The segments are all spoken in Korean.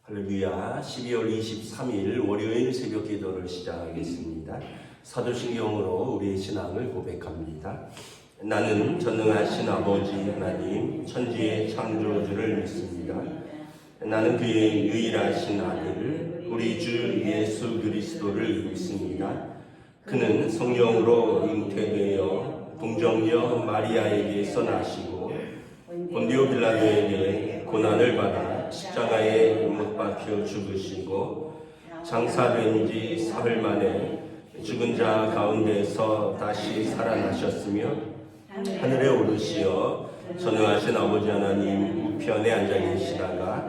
할렐루야. 12월 23일 월요일 새벽 기도를 시작하겠습니다. 사도신경으로 우리의 신앙을 고백합니다. 나는 전능하신 아버지 하나님 천지의 창조주를 믿습니다. 나는 그의 유일하신 아들 우리 주 예수 그리스도를 믿습니다. 그는 성령으로 잉태되어 동정녀 마리아에게서 나시고 본디오 빌라도에게 고난을 받아 십자가에 못 박혀 죽으시고 장사된 지 사흘 만에 죽은 자 가운데서 다시 살아나셨으며 하늘에 오르시어 전능하신 아버지 하나님 우편에 앉아 계시다가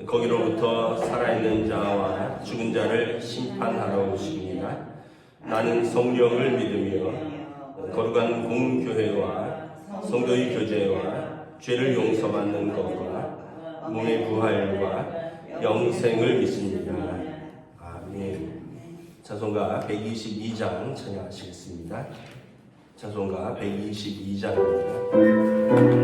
거기로부터 살아있는 자와 죽은 자를 심판하러 오십니다. 나는 성령을 믿으며 거룩한 공교회와 성도의 교제와 죄를 용서받는 것과 몸의 부활과 영생을 믿습니다. 아멘. 찬송가 122장 찬양하시겠습니다. 찬송가 122장입니다.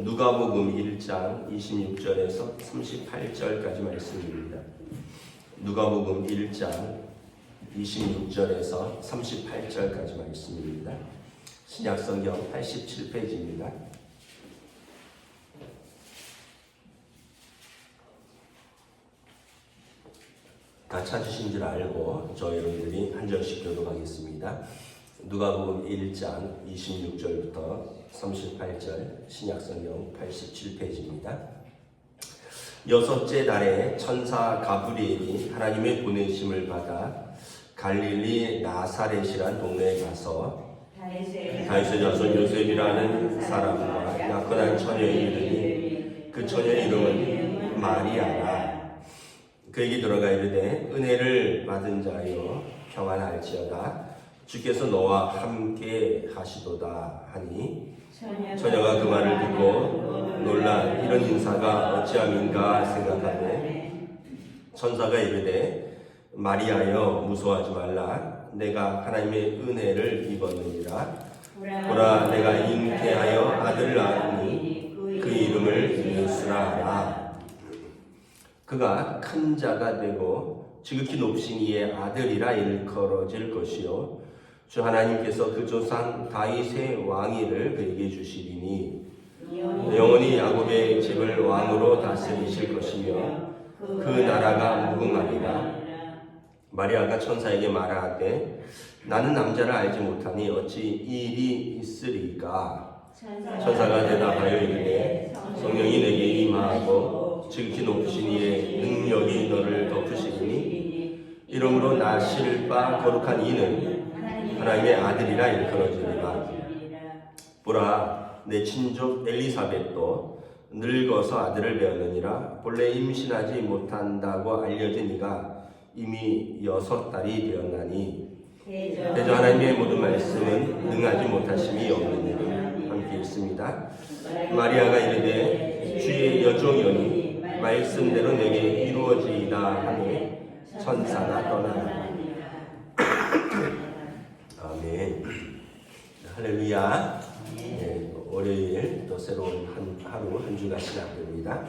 누가복음 1장 26절에서 38절까지 말씀입니다. 누가복음 1장 26절에서 38절까지 말씀입니다. 신약성경 87페이지입니다. 다 찾으신 줄 알고 저 여러분들이 한 절씩 교독하겠습니다. 누가복음 1장 26절부터 38절 신약성경 87페이지입니다. 여섯째 달에 천사 가브리엘이 하나님의 보내심을 받아 갈릴리 나사렛이란 동네에 가서 다윗의 자손 요셉이라는 사람과 약혼한 처녀에 이르니 그 처녀의 이름은 마리아라. 그에게 들어가 이르되 은혜를 받은 자여 평안할지어다. 주께서 너와 함께 하시도다 하니 처녀가 그 말을 듣고 놀라 이런 인사가 어찌함인가 생각하되 천사가 이르되 마리아여 무서워하지 말라. 내가 하나님의 은혜를 입었느니라. 보라 내가 잉태하여 아들을 낳으니 그 이름을 예수라 하라. 그가 큰 자가 되고 지극히 높으신 이의 아들이라 일컬어질 것이요 주 하나님께서 그 조상 다윗의 왕위를 그에게 주시리니 영원히 야곱의 집을 왕으로 다스리실 것이며 그 나라가 무궁하리라. 마리아가 천사에게 말하되 나는 남자를 알지 못하니 어찌 이 일이 있으리까. 천사가 대답하여 이르되 성령이 내게 임하고 지극히 높으신 이의 능력이 너를 덮으시리니 이러므로 나실 바 거룩한 이는 하나님의 아들이라 일컬어지리라. 보라 내 친족 엘리사벳도 늙어서 아들을 배었느니라. 본래 임신하지 못한다고 알려진 이가 이미 6달이 되었나니 대저 하나님의 모든 말씀은 능하지 못하심이 없는 일을 함께 읽습니다. 마리아가 이르되 주의 여종이오니 말씀대로 내게 이루어지이다 하니 천사가 떠나니라. 아멘. 할렐루야. 네, 월요일 또 새로운 하루 한 주가 시작됩니다.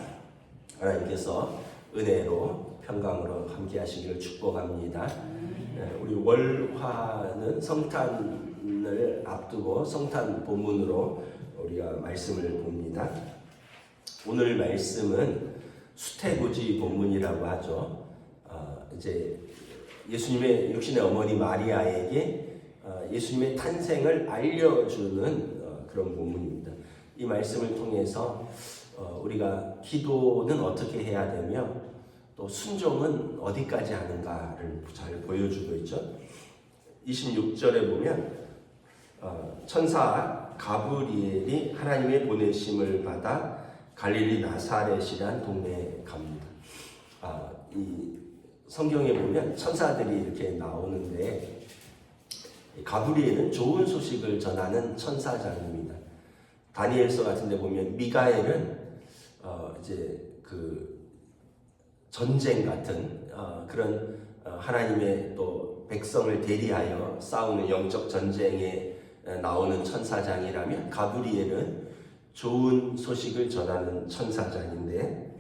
하나님께서 은혜로 평강으로 함께 하시기를 축복합니다. 네, 우리 월화는 성탄을 앞두고 성탄 본문으로 우리가 말씀을 봅니다. 오늘 말씀은 수태고지 본문이라고 하죠. 이제 예수님의 육신의 어머니 마리아에게 예수님의 탄생을 알려주는 그런 본문입니다. 이 말씀을 통해서 우리가 기도는 어떻게 해야 되며 또 순종은 어디까지 하는가를 잘 보여주고 있죠. 26절에 보면 천사 가브리엘이 하나님의 보내심을 받아 갈릴리 나사렛이란 동네에 갑니다. 이 성경에 보면 천사들이 이렇게 나오는데 가브리엘은 좋은 소식을 전하는 천사장입니다. 다니엘서 같은 데 보면 미가엘은 이제 그 전쟁 같은 그런 하나님의 또 백성을 대리하여 싸우는 영적 전쟁에 나오는 천사장이라면 가브리엘은 좋은 소식을 전하는 천사장인데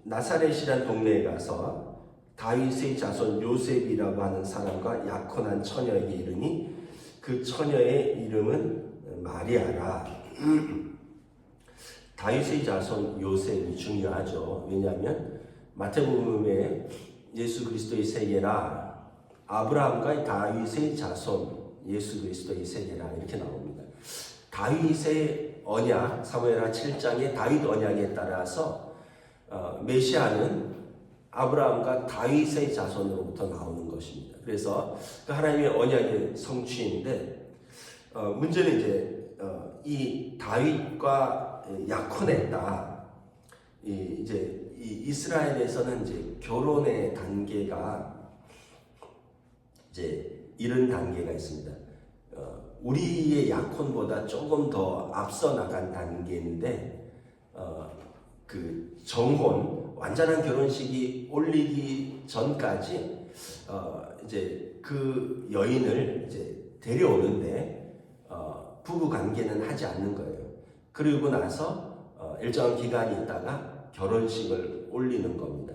나사렛이란 동네에 가서 다윗의 자손 요셉이라고 하는 사람과 약혼한 처녀에게 이르니 그 처녀의 이름은 마리아라. 다윗의 자손 요셉이 중요하죠. 왜냐하면 마태복음에 예수 그리스도의 세계라 아브라함과 다윗의 자손 예수 그리스도의 세계라 이렇게 나옵니다. 다윗의 언약 사무엘하 7장의 다윗 언약에 따라서 메시아는 아브라함과 다윗의 자손으로부터 나오는 것입니다. 그래서 그 하나님의 언약의 성취인데 문제는 이 다윗과 약혼했다. 이제 이스라엘에서는 이제 결혼의 단계가 이제 이런 단계가 있습니다. 우리의 약혼보다 조금 더 앞서 나간 단계인데 그 정혼 완전한 결혼식이 올리기 전까지 이제 그 여인을 이제 데려오는데 부부 관계는 하지 않는 거예요. 그리고 나서 일정한 기간이 있다가 결혼식을 올리는 겁니다.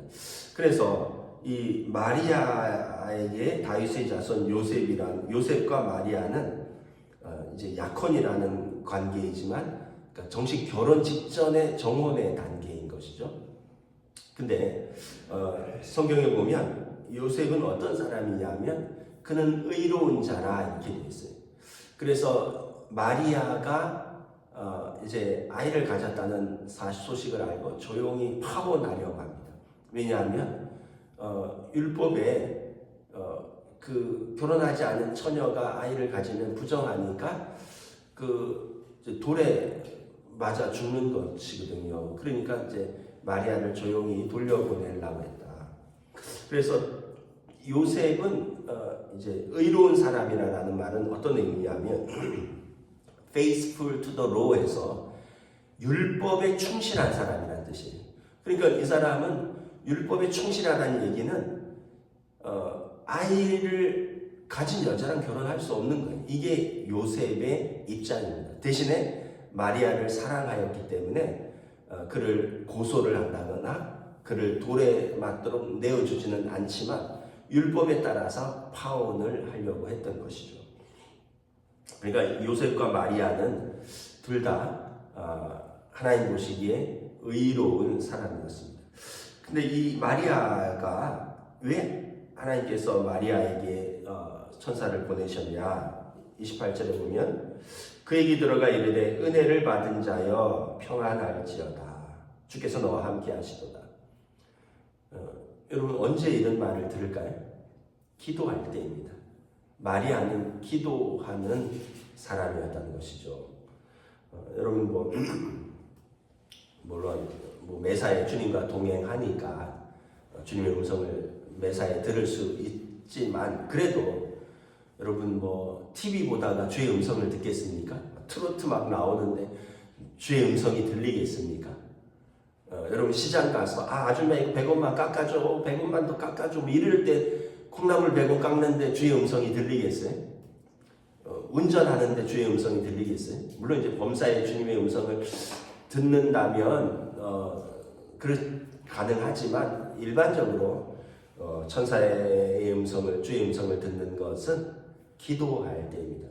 그래서 이 마리아에게 다윗의 자손 요셉과 마리아는 이제 약혼이라는 관계이지만, 그러니까 정식 결혼 직전의 정혼의 단계인 것이죠. 근데 성경에 보면 요셉은 어떤 사람이냐면 그는 의로운 자라 이렇게 되어 있어요. 그래서 마리아가 이제 아이를 가졌다는 소식을 알고 조용히 파혼하려고 합니다. 왜냐하면 율법에 그 결혼하지 않은 처녀가 아이를 가지면 부정하니까 그 돌에 맞아 죽는 것이거든요. 그러니까 이제 마리아를 조용히 돌려보내려고 했다. 그래서 요셉은 이제 의로운 사람이라는 말은 어떤 의미냐면 faithful to the law에서 율법에 충실한 사람이라는 뜻이에요. 그러니까 이 사람은 율법에 충실하다는 얘기는 아이를 가진 여자랑 결혼할 수 없는 거예요. 이게 요셉의 입장입니다. 대신에 마리아를 사랑하였기 때문에 그를 고소를 한다거나 그를 돌에 맞도록 내어주지는 않지만 율법에 따라서 파혼을 하려고 했던 것이죠. 그러니까 요셉과 마리아는 둘 다 하나님 보시기에 의로운 사람이었습니다. 근데 이 마리아가 왜 하나님께서 마리아에게 천사를 보내셨냐? 28절에 보면 그에게 들어가 이르되 은혜를 받은 자여 평안할지어다. 주께서 너와 함께 하시도다. 여러분 언제 이런 말을 들을까요? 기도할 때입니다. 마리아는 기도하는 사람이었다는 것이죠. 여러분 물론 매사에 주님과 동행하니까 주님의 음성을 매사에 들을 수 있지만 그래도 여러분 TV 보다가 주의 음성을 듣겠습니까? 트로트 막 나오는데 주의 음성이 들리겠습니까? 여러분 시장 가서 아줌마 100원만 깎아줘, 100원만 더 깎아줘 이럴 때 콩나물 100원 깎는데 주의 음성이 들리겠어요? 운전하는데 주의 음성이 들리겠어요? 물론 이제 범사에 주님의 음성을 듣는다면 가능하지만 일반적으로 천사의 음성을 주의 음성을 듣는 것은 기도할 때입니다.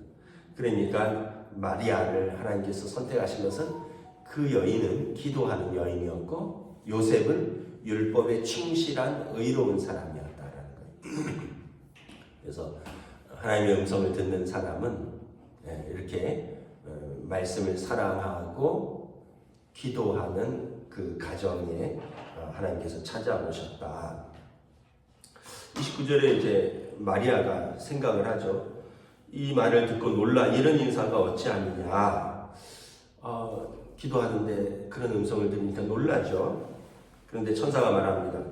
그러니까 마리아를 하나님께서 선택하신 것은 그 여인은 기도하는 여인이었고 요셉은 율법에 충실한 의로운 사람이었다라는 거예요. 그래서 하나님의 음성을 듣는 사람은 이렇게 말씀을 사랑하고 기도하는 그 가정에 하나님께서 찾아오셨다. 29절에 이제 마리아가 생각을 하죠. 이 말을 듣고 놀라 이런 인사가 어찌하느냐. 기도하는데 그런 음성을 들으니까 놀라죠. 그런데 천사가 말합니다.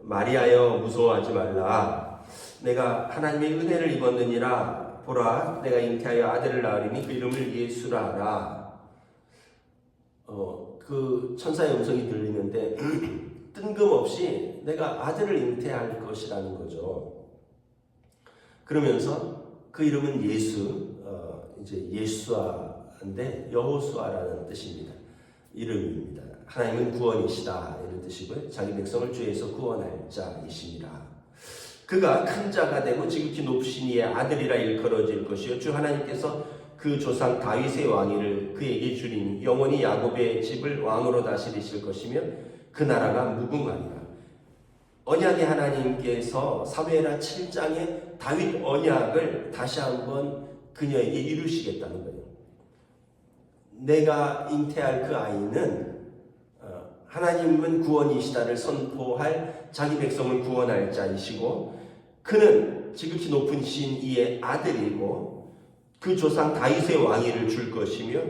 마리아여 무서워하지 말라. 내가 하나님의 은혜를 입었느니라. 보라 내가 잉태하여 아들을 낳으리니 그 이름을 예수라 하라. 그 천사의 음성이 들리는데 뜬금없이 내가 아들을 잉태할 것이라는 거죠. 그러면서 그 이름은 예수, 이제 예수아인데 여호수아라는 뜻입니다. 이름입니다. 하나님은 구원이시다 이런 뜻이고요. 자기 백성을 죄에서 구원할 자이시니라. 그가 큰 자가 되고 지극히 높으신 이의 아들이라 일컬어질 것이요 주 하나님께서 그 조상 다윗의 왕위를 그에게 주리니 영원히 야곱의 집을 왕으로 다스리실 것이며 그 나라가 무궁하리라. 언약의 하나님께서 사무엘하 7장에 다윗 언약을 다시 한번 그녀에게 이루시겠다는 거예요. 내가 잉태할 그 아이는 하나님은 구원이시다를 선포할 자기 백성을 구원할 자이시고 그는 지극히 높은 신 이의 아들이고 그 조상 다윗의 왕위를 줄 것이며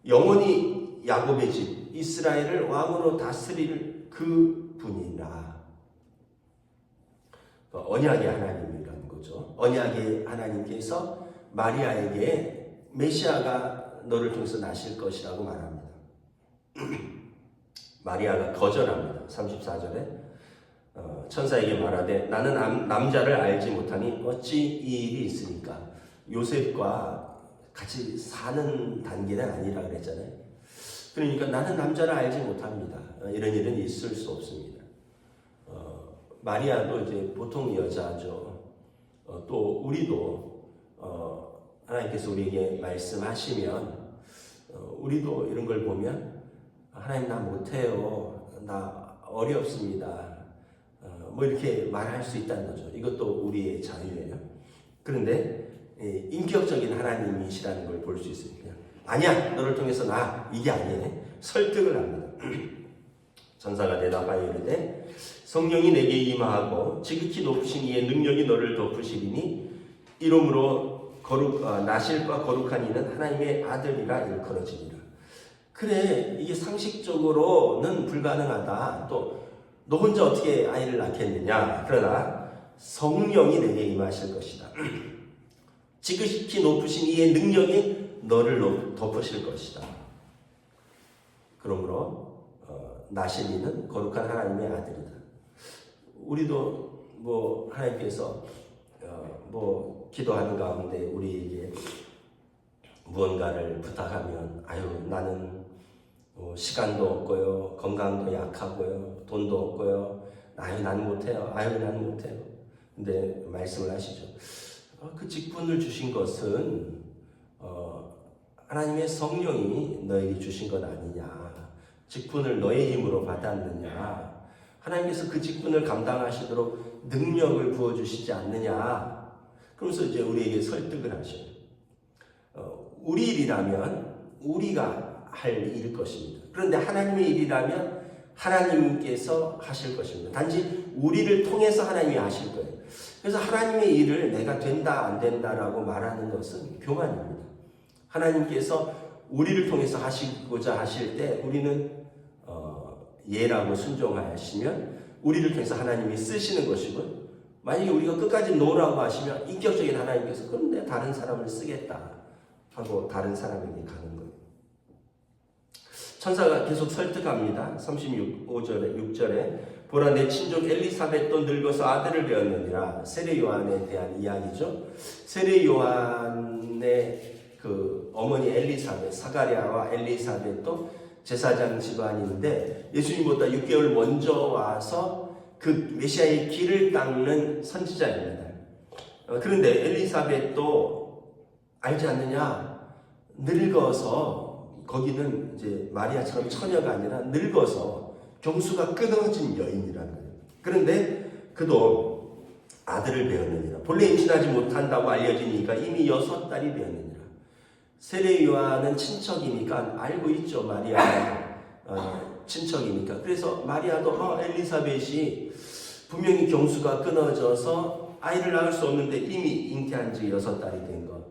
영원히 야곱의 집 이스라엘을 왕으로 다스릴 그 분이라. 언약의 하나님이라는 거죠. 언약의 하나님께서 마리아에게 메시아가 너를 통해서 나실 것이라고 말합니다. 마리아가 거절합니다. 34절에 천사에게 말하되 나는 남자를 알지 못하니 어찌 이 일이 있으니까. 요셉과 같이 사는 단계는 아니라 그랬잖아요. 그러니까 나는 남자를 알지 못합니다. 이런 일은 있을 수 없습니다. 마리아도 이제 보통 여자죠. 또 우리도 하나님께서 우리에게 말씀하시면 우리도 이런 걸 보면 하나님 나 못해요. 나 어렵습니다. 뭐 이렇게 말할 수 있다는 거죠. 이것도 우리의 자유예요. 그런데 인격적인 하나님이시라는 걸 볼 수 있습니다. 아니야, 너를 통해서 나 이게 아니네. 설득을 합니다. 천사가 대답하여 이르되 성령이 내게 임하고 지극히 높으신 이의 능력이 너를 덮으시리니 이러므로 나실과 거룩한 이는 하나님의 아들이라 일컬어지리라. 그래, 이게 상식적으로는 불가능하다. 또 너 혼자 어떻게 아이를 낳겠느냐. 그러나 성령이 내게 임하실 것이다. 지극히 높으신 이의 능력이 너를 덮으실 것이다. 그러므로 나실 이는 거룩한 하나님의 아들이다. 우리도 뭐 하나님께서 뭐 기도하는 가운데 우리에게 무언가를 부탁하면 아유 나는 시간도 없고요, 건강도 약하고요, 돈도 없고요, 아유 난 못해요, 아유 난 못해요. 근데 말씀을 하시죠. 그 직분을 주신 것은 하나님의 성령이 너에게 주신 것 아니냐. 직분을 너의 힘으로 받았느냐. 하나님께서 그 직분을 감당하시도록 능력을 부어주시지 않느냐. 그러면서 이제 우리에게 설득을 하셔요. 우리 일이라면 우리가 할 일일 것입니다. 그런데 하나님의 일이라면 하나님께서 하실 것입니다. 단지 우리를 통해서 하나님이 하실 거예요. 그래서 하나님의 일을 내가 된다 안 된다라고 말하는 것은 교만입니다. 하나님께서 우리를 통해서 하시고자 하실 때 우리는 예라고 순종하시면 우리를 통해서 하나님이 쓰시는 것이고, 만약에 우리가 끝까지 노라고 하시면 인격적인 하나님께서 그럼 내가 다른 사람을 쓰겠다 하고 다른 사람에게 가는 거예요. 천사가 계속 설득합니다. 35절에 6절에 보라 내 친족 엘리사벳도 늙어서 아들을 배었느니라. 세례 요한에 대한 이야기죠. 세례 요한의 그 어머니 엘리사벳, 사가랴와 엘리사벳도 제사장 집안인데 예수님보다 6개월 먼저 와서 그 메시아의 길을 닦는 선지자입니다. 그런데 엘리사벳도 알지 않느냐? 늙어서 거기는 이제 마리아처럼 처녀가 아니라 늙어서 경수가 끊어진 여인이라는 거예요. 그런데 그도 아들을 배었느니라. 본래 임신하지 못한다고 알려지니까 이미 6달이 배었느니라. 세례 요한은 친척이니까 알고 있죠. 마리아가 친척이니까. 그래서 마리아도 엘리사벳이 분명히 경수가 끊어져서 아이를 낳을 수 없는데 이미 잉태한 지 6달이 된 것.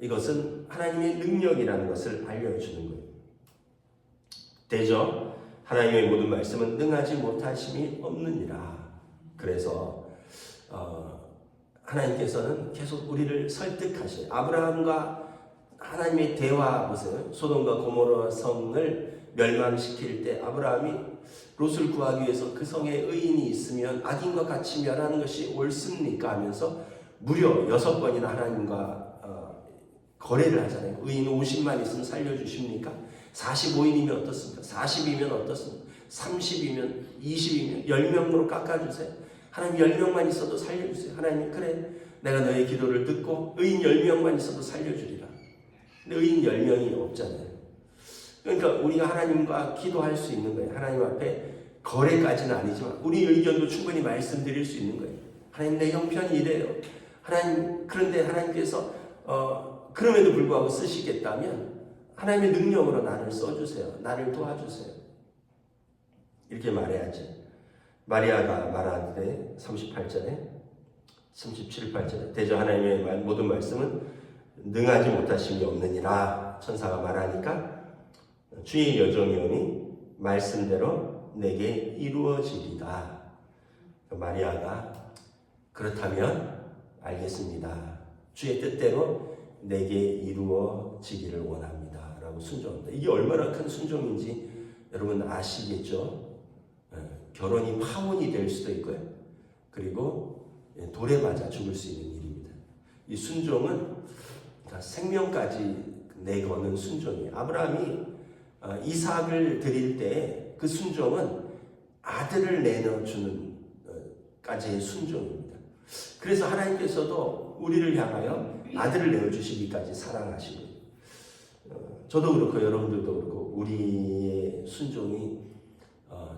이것은 하나님의 능력이라는 것을 알려주는 거예요. 되죠? 하나님의 모든 말씀은 능하지 못하심이 없느니라. 그래서 하나님께서는 계속 우리를 설득하셔요. 아브라함과 하나님의 대화 보세요. 소돔과 고모라 성을 멸망시킬 때 아브라함이 롯을 구하기 위해서 그 성에 의인이 있으면 악인과 같이 멸하는 것이 옳습니까? 하면서 무려 6번이나 하나님과 거래를 하잖아요. 의인 50만 있으면 살려주십니까? 45인이면 어떻습니까? 40이면 어떻습니까? 30이면 20이면 10명으로 깎아주세요. 하나님 10명만 있어도 살려주세요. 하나님 그래 내가 너의 기도를 듣고 의인 10명만 있어도 살려주리라. 근데 의인 10명이 없잖아요. 그러니까 우리가 하나님과 기도할 수 있는 거예요. 하나님 앞에 거래까지는 아니지만 우리 의견도 충분히 말씀드릴 수 있는 거예요. 하나님 내 형편이 이래요. 하나님 그런데 하나님께서 그럼에도 불구하고 쓰시겠다면 하나님의 능력으로 나를 써주세요. 나를 도와주세요. 이렇게 말해야지. 마리아가 말하는데 38절에 37, 8절에 대저 하나님의 모든 말씀은 능하지 못하심이 없느니라. 천사가 말하니까 주의 여종이오니 말씀대로 내게 이루어지리다. 마리아가 그렇다면 알겠습니다. 주의 뜻대로 내게 이루어지기를 원합니다. 라고 순종합니다. 이게 얼마나 큰 순종인지 여러분 아시겠죠? 결혼이 파혼이 될 수도 있고요. 그리고 돌에 맞아 죽을 수 있는 일입니다. 이 순종은 생명까지 내거는 순종이에요. 아브라함이 이삭을 드릴 때 그 순종은 아들을 내어주는 까지의 순종입니다. 그래서 하나님께서도 우리를 향하여 아들을 내어주시기까지 사랑하시고, 저도 그렇고 여러분들도 그렇고 우리의 순종이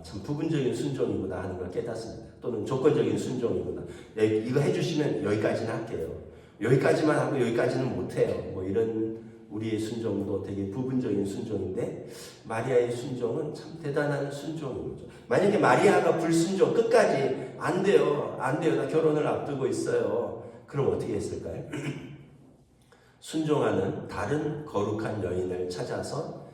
참 부분적인 순종이구나 하는 걸 깨닫습니다. 또는 조건적인 순종이구나. 이거 해주시면 여기까지는 할게요. 여기까지만 하고 여기까지는 못해요. 뭐 이런 우리의 순종도 되게 부분적인 순종인데, 마리아의 순종은 참 대단한 순종인 거죠. 만약에 마리아가 불순종, 끝까지 안 돼요, 나 결혼을 앞두고 있어요, 그럼 어떻게 했을까요? 순종하는 다른 거룩한 여인을 찾아서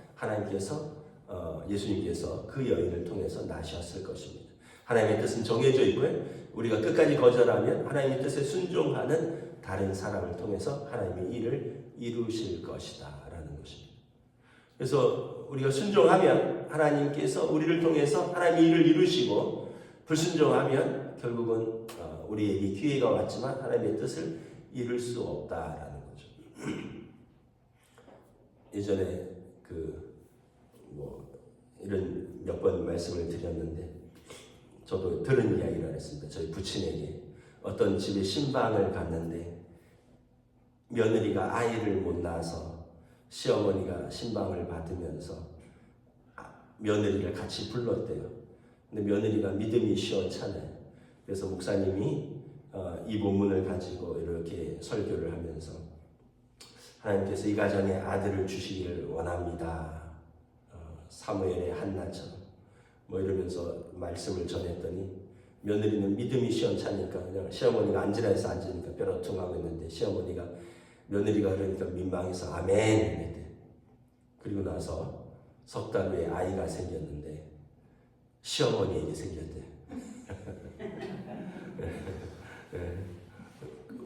예수님께서 그 여인을 통해서 나셨을 것입니다. 하나님의 뜻은 정해져 있고요, 우리가 끝까지 거절하면 하나님의 뜻에 순종하는 다른 사람을 통해서 하나님의 일을 이루실 것이다 라는 것입니다. 그래서 우리가 순종하면 하나님께서 우리를 통해서 하나님의 일을 이루시고, 불순종하면 결국은 우리에게 기회가 왔지만 하나님의 뜻을 이룰 수 없다라는 거죠. 예전에 이런 몇 번 말씀을 드렸는데, 저도 들은 이야기를 했습니다. 저희 부친에게 어떤 집에 신방을 갔는데 며느리가 아이를 못 낳아서 시어머니가 신방을 받으면서 며느리를 같이 불렀대요. 근데 며느리가 믿음이 시원찮아요. 그래서 목사님이 이 본문을 가지고 이렇게 설교를 하면서, 하나님께서 이 가정에 아들을 주시기를 원합니다. 사무엘의 한나처럼 뭐 이러면서 말씀을 전했더니, 며느리는 믿음이 시원찮으니까 그냥 시어머니가 앉으라 해서 앉으니까 뾰로통하고 있는데, 시어머니가 며느리가 그러니까 민망해서 아멘 이랬대. 그리고 나서 석 달 후에 아이가 생겼는데 시어머니에게 생겼대.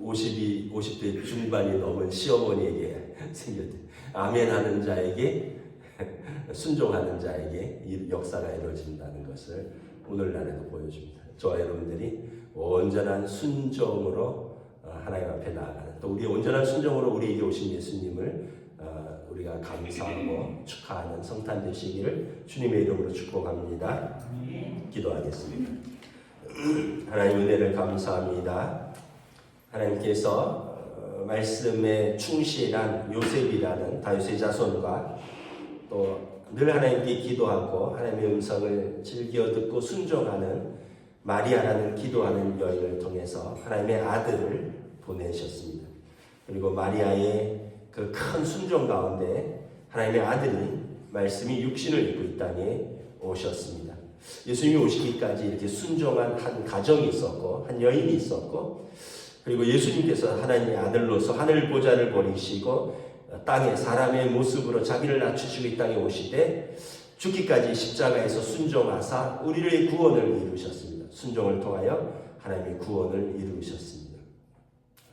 50대 중반이 넘은 시어머니에게 생겼대. 아멘 하는 자에게, 순종하는 자에게 이 역사가 이루어진다는 것을 오늘날에도 보여줍니다. 저와 여러분들이 온전한 순종으로 하나님 앞에 나아가는, 또 우리의 온전한 순종으로 우리에게 오신 예수님을 우리가 감사하고 축하하는 성탄 되시기를 주님의 이름으로 축복합니다. 기도하겠습니다. 하나님 은혜를 감사합니다. 하나님께서 말씀에 충실한 요셉이라는 다윗의 자손과, 또 늘 하나님께 기도하고 하나님의 음성을 즐겨 듣고 순종하는 마리아라는 기도하는 여인을 통해서 하나님의 아들을 보내셨습니다. 그리고 마리아의 그 큰 순종 가운데 하나님의 아들이 말씀이 육신을 입고 이 땅에 오셨습니다. 예수님이 오시기까지 이렇게 순종한 한 가정이 있었고, 한 여인이 있었고, 그리고 예수님께서 하나님의 아들로서 하늘 보좌를 버리시고 땅에 사람의 모습으로 자기를 낮추시고 이 땅에 오시되 죽기까지 십자가에서 순종하사 우리의 구원을 이루셨습니다. 순종을 통하여 하나님의 구원을 이루셨습니다.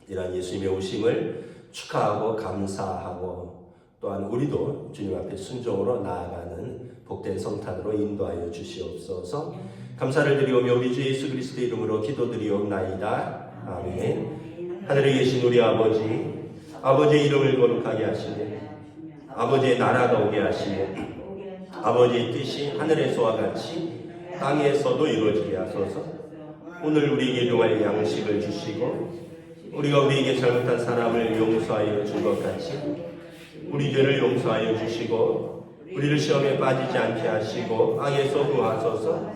이러한 예수님의 오심을 축하하고 감사하고, 또한 우리도 주님 앞에 순종으로 나아가는 복된 성탄으로 인도하여 주시옵소서. 감사를 드리오며 우리 주 예수 그리스도의 이름으로 기도드리옵나이다. 아멘. 하늘에 계신 우리 아버지, 아버지의 이름을 거룩하게 하시며 아버지의 나라가 오게 하시며 아버지의 뜻이 하늘에서와 같이 땅에서도 이루어지게 하소서. 오늘 우리에게 일용할 양식을 주시고, 우리가 우리에게 잘못한 사람을 용서하여 준 것 같이 우리 죄를 용서하여 주시고, 우리를 시험에 빠지지 않게 하시고 악에서 구하소서.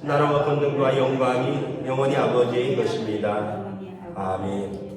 나라와 권능과 영광이 영원히 아버지의 것입니다. 아멘.